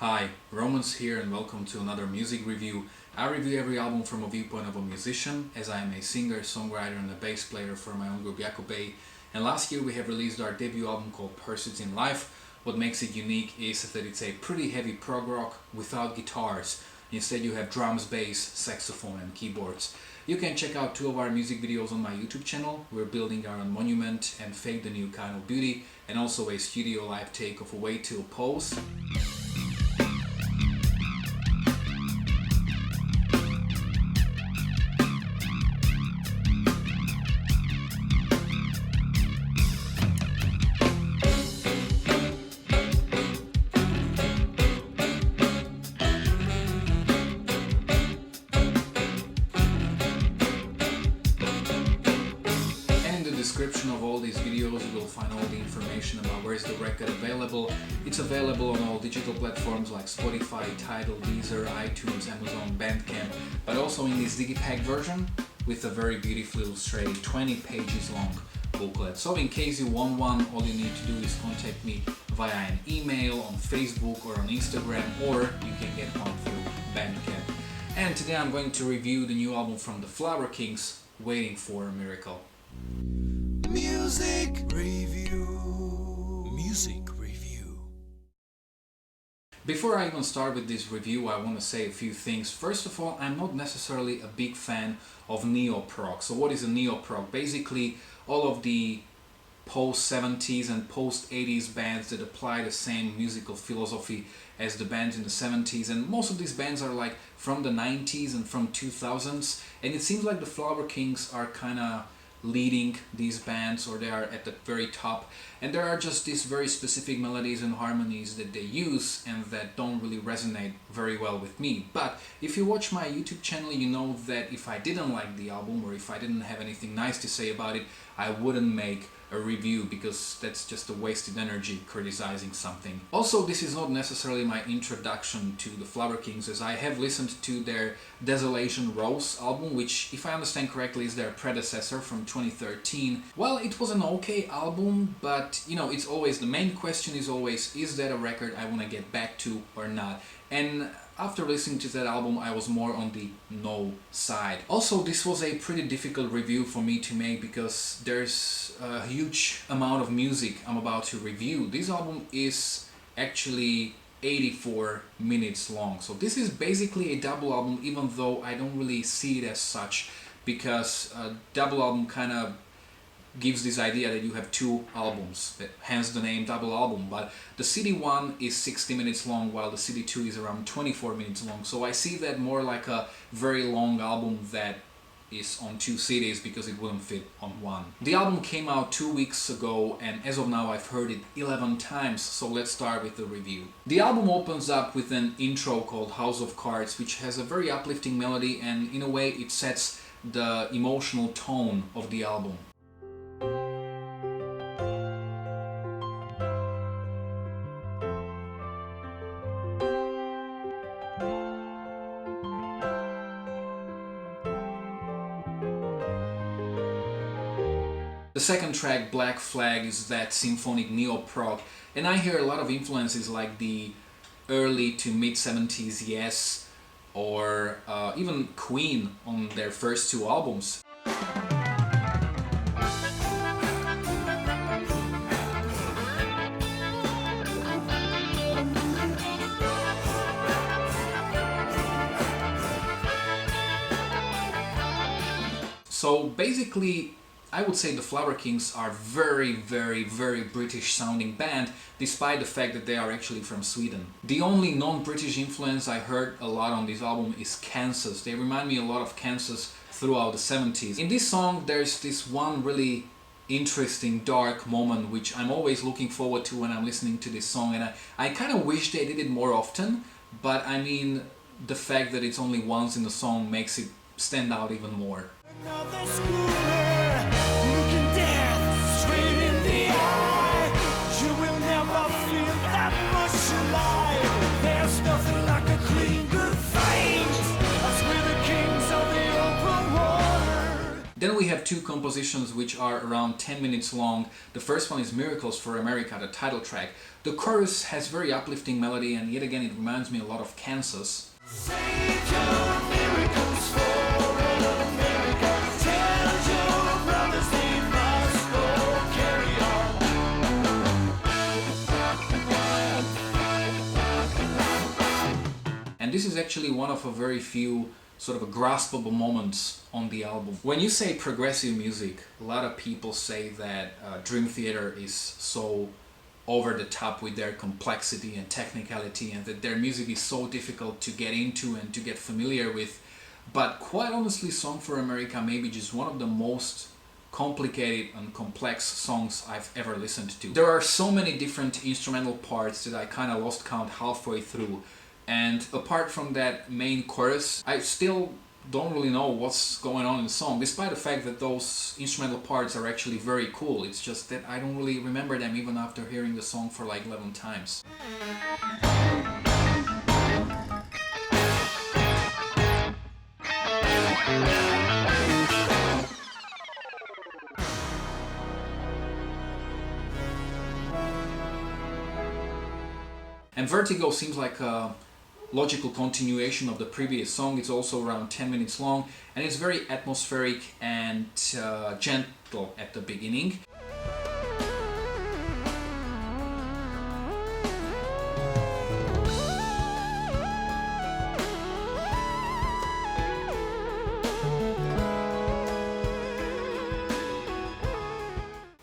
Hi, Romans here and welcome to another music review. I review every album from a viewpoint of a musician, as I am a singer, songwriter and a bass player for my own group Jakobe. And last year we have released our debut album called Pursuits in Life. What makes it unique is that it's a pretty heavy prog rock without guitars. Instead you have drums, bass, saxophone and keyboards. You can check out two of our music videos on my YouTube channel. We're building our own monument and Fake the New Kind of Beauty, and also a studio live take of A Way to Pose. Description of all these videos you will find all the information about where is the record available. It's available on all digital platforms like Spotify, Tidal, Deezer, iTunes, Amazon, Bandcamp, but also in this digipack version with a very beautifully illustrated 20 pages long booklet. So in case you want one, all you need to do is contact me via an email, on Facebook or on Instagram, or you can get one through Bandcamp. And today I'm going to review the new album from the Flower Kings, Waiting for a Miracle. Music review. Music review. Before I even start with this review, I want to say a few things. First of all, I'm not necessarily a big fan of neo-prog. So what is a neo-prog? Basically, all of the post-70s and post-80s bands that apply the same musical philosophy as the bands in the 70s, and most of these bands are like from the 90s and from 2000s, and it seems like the Flower Kings are kind of leading these bands, or they are at the very top, and there are just these very specific melodies and harmonies that they use and that don't really resonate very well with me. But if you watch my YouTube channel, you know that if I didn't like the album or if I didn't have anything nice to say about it, I wouldn't make a review, because that's just a wasted energy criticizing something. Also, this is not necessarily my introduction to the Flower Kings, as I have listened to their Desolation Rose album, which, if I understand correctly, is their predecessor from 2013. Well, it was an okay album, but you know, it's always, the main question is always, is that a record I want to get back to or not? And after listening to that album, I was more on the no side. Also, this was a pretty difficult review for me to make because there's a huge amount of music I'm about to review. This album is actually 84 minutes long. So this is basically a double album, even though I don't really see it as such, because a double album kind of gives this idea that you have two albums, hence the name double album. But the CD1 is 60 minutes long, while the CD2 is around 24 minutes long. So I see that more like a very long album that is on two CDs, because it wouldn't fit on one. The album came out 2 weeks ago, and as of now I've heard it 11 times, so let's start with the review. The album opens up with an intro called House of Cards, which has a very uplifting melody, and in a way it sets the emotional tone of the album. The second track, Black Flag, is that symphonic neo-prog, and I hear a lot of influences like the early to mid-70s Yes, or even Queen on their first two albums. So basically, I would say the Flower Kings are very British sounding band, despite the fact that they are actually from Sweden. The only non-British influence I heard a lot on this album is Kansas. They remind me a lot of Kansas throughout the 70s. In this song there's this one really interesting dark moment which I'm always looking forward to when I'm listening to this song, and I kind of wish they did it more often, but I mean, the fact that it's only once in the song makes it stand out even more. Another schooler, looking death straight in the eye. You will never feel that much alive. There's nothing like a clean good fight. That's where the kings of the open water. Then we have two compositions which are around 10 minutes long. The first one is Miracles for America, the title track. The chorus has very uplifting melody, and yet again it reminds me a lot of Kansas. Save your miracles for America. Tell your brothers they must go carry on. And this is actually one of a very few sort of a graspable moments on the album. When you say progressive music, a lot of people say that Dream Theater is so over the top with their complexity and technicality, and that their music is so difficult to get into and to get familiar with. But quite honestly, Song for America may be just one of the most complicated and complex songs I've ever listened to. There are so many different instrumental parts that I kind of lost count halfway through. And apart from that main chorus, I still don't really know what's going on in the song, despite the fact that those instrumental parts are actually very cool. It's just that I don't really remember them even after hearing the song for like 11 times. And Vertigo seems like a logical continuation of the previous song. It's also around 10 minutes long, and it's very atmospheric and gentle at the beginning.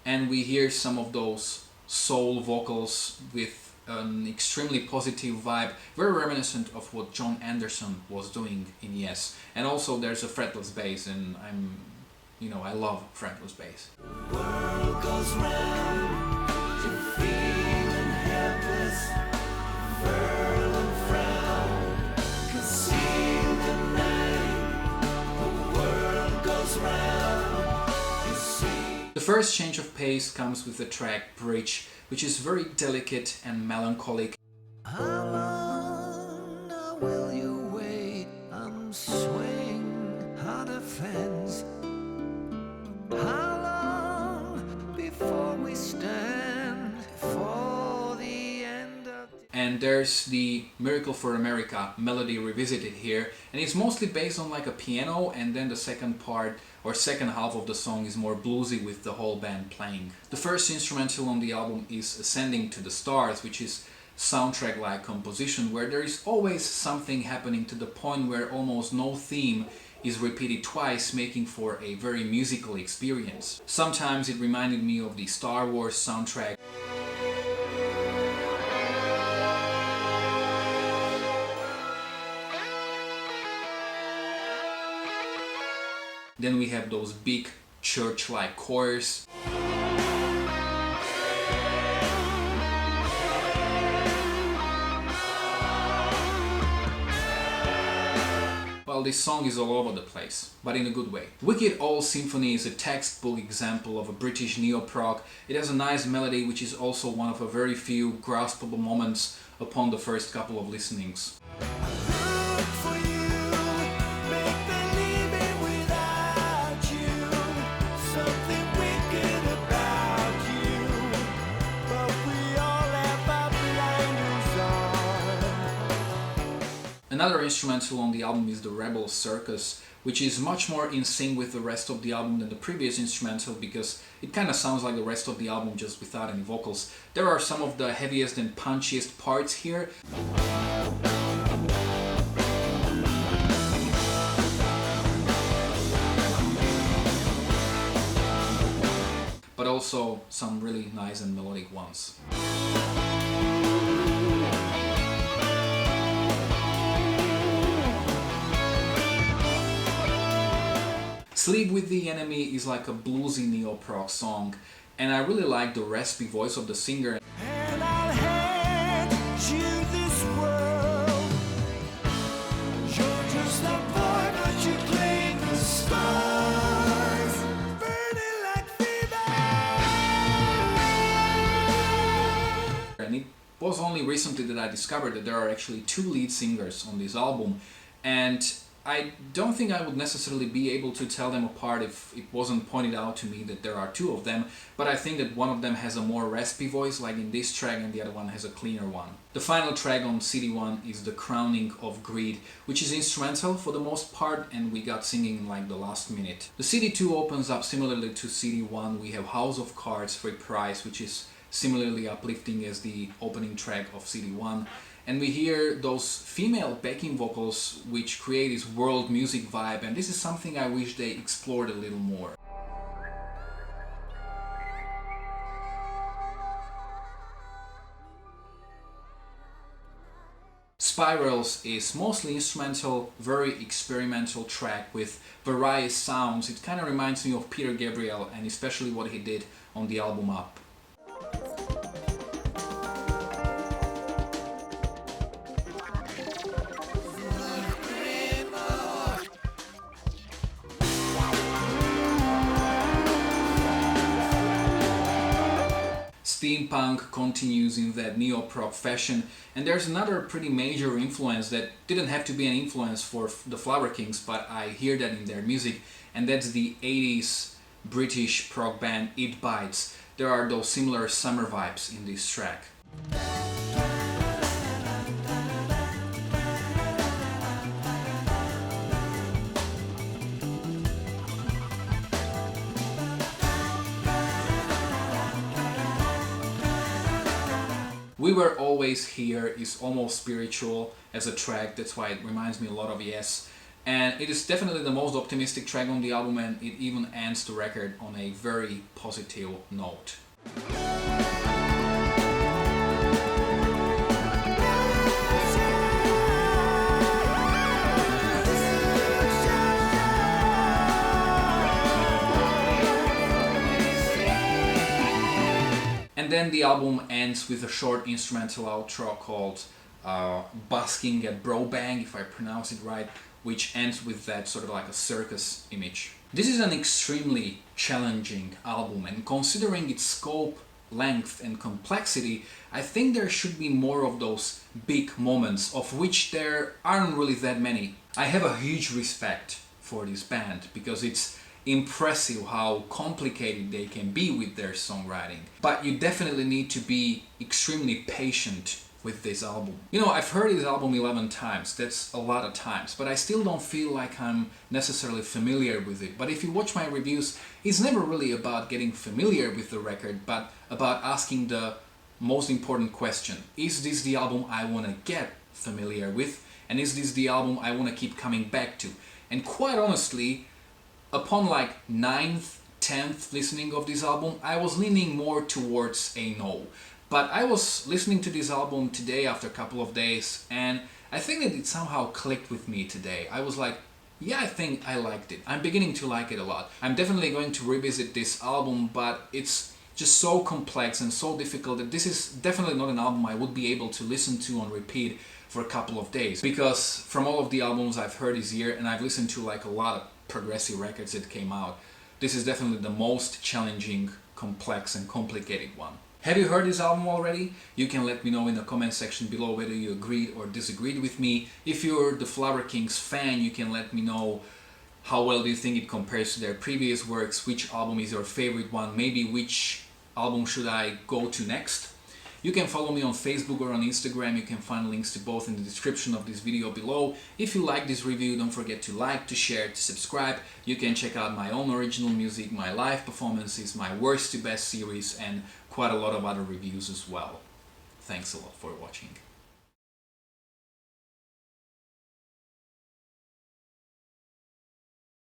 And we hear some of those soul vocals with an extremely positive vibe, very reminiscent of what John Anderson was doing in Yes. And also there's a fretless bass, and I love fretless bass. The world goes round, you're feeling helpless, furl and frown, conceal the night. The world goes round, you see. The first change of pace comes with the track Bridge, which is very delicate and melancholic. How long now will you wait? I'm swaying on a fence. How long before we stand for the end of the... And there's the Miracle for America melody revisited here, and it's mostly based on like a piano, and then the second part or second half of the song is more bluesy with the whole band playing. The first instrumental on the album is Ascending to the Stars, which is soundtrack-like composition where there is always something happening to the point where almost no theme is repeated twice, making for a very musical experience. Sometimes it reminded me of the Star Wars soundtrack. Then we have those big church-like choirs. Well, this song is all over the place, but in a good way. Wicked Old Symphony is a textbook example of a British neo-prog. It has a nice melody, which is also one of a very few graspable moments upon the first couple of listenings. Look for you, make believing without you, something wicked about you, but we all have our blinders on. Another instrumental on the album is The Rebel Circus, which is much more in sync with the rest of the album than the previous instrumental, because it kind of sounds like the rest of the album just without any vocals. There are some of the heaviest and punchiest parts here. But also some really nice and melodic ones. Sleep with the Enemy is like a bluesy neo-prog song, and I really like the raspy voice of the singer. And I'll hand you this world. You're just a boy, but you claim the stars, burning like fever. And it was only recently that I discovered that there are actually two lead singers on this album, and I don't think I would necessarily be able to tell them apart if it wasn't pointed out to me that there are two of them, but I think that one of them has a more raspy voice, like in this track, and the other one has a cleaner one. The final track on CD1 is The Crowning of Greed, which is instrumental for the most part, and we got singing in like the last minute. The CD2 opens up similarly to CD1. We have House of Cards Reprise, which is similarly uplifting as the opening track of CD1. And we hear those female backing vocals which create this world music vibe, and this is something I wish they explored a little more. Spirals is mostly instrumental, very experimental track with various sounds. It kind of reminds me of Peter Gabriel, and especially what he did on the album Up. Steampunk continues in that neo-prog fashion, and there's another pretty major influence that didn't have to be an influence for the Flower Kings, but I hear that in their music, and that's the 80s British prog band It Bites. There are those similar summer vibes in this track. We Were Always Here is almost spiritual as a track, that's why it reminds me a lot of Yes. And it is definitely the most optimistic track on the album, and it even ends the record on a very positive note. And then the album ends with a short instrumental outro called Basking at Bro Bang, if I pronounce it right, which ends with that sort of like a circus image. This is an extremely challenging album, and considering its scope, length and complexity, I think there should be more of those big moments, of which there aren't really that many. I have a huge respect for this band because it's impressive how complicated they can be with their songwriting. But you definitely need to be extremely patient with this album. You know, I've heard this album 11 times, that's a lot of times, but I still don't feel like I'm necessarily familiar with it. But if you watch my reviews, it's never really about getting familiar with the record, but about asking the most important question. Is this the album I want to get familiar with? And is this the album I want to keep coming back to? And quite honestly, upon like 9th, 10th listening of this album, I was leaning more towards a no. But I was listening to this album today after a couple of days, and I think that it somehow clicked with me today. I was like, yeah, I think I liked it. I'm beginning to like it a lot. I'm definitely going to revisit this album, but it's just so complex and so difficult that this is definitely not an album I would be able to listen to on repeat for a couple of days. Because from all of the albums I've heard this year, and I've listened to like a lot of progressive records that came out, this is definitely the most challenging, complex and complicated one. Have you heard this album already? You can let me know in the comment section below whether you agreed or disagreed with me. If you're the Flower Kings fan, you can let me know how well do you think it compares to their previous works, which album is your favorite one, maybe which album should I go to next. You can follow me on Facebook or on Instagram. You can find links to both in the description of this video below. If you like this review, don't forget to like, to share, to subscribe. You can check out my own original music, my live performances, my worst to best series, and quite a lot of other reviews as well. Thanks a lot for watching.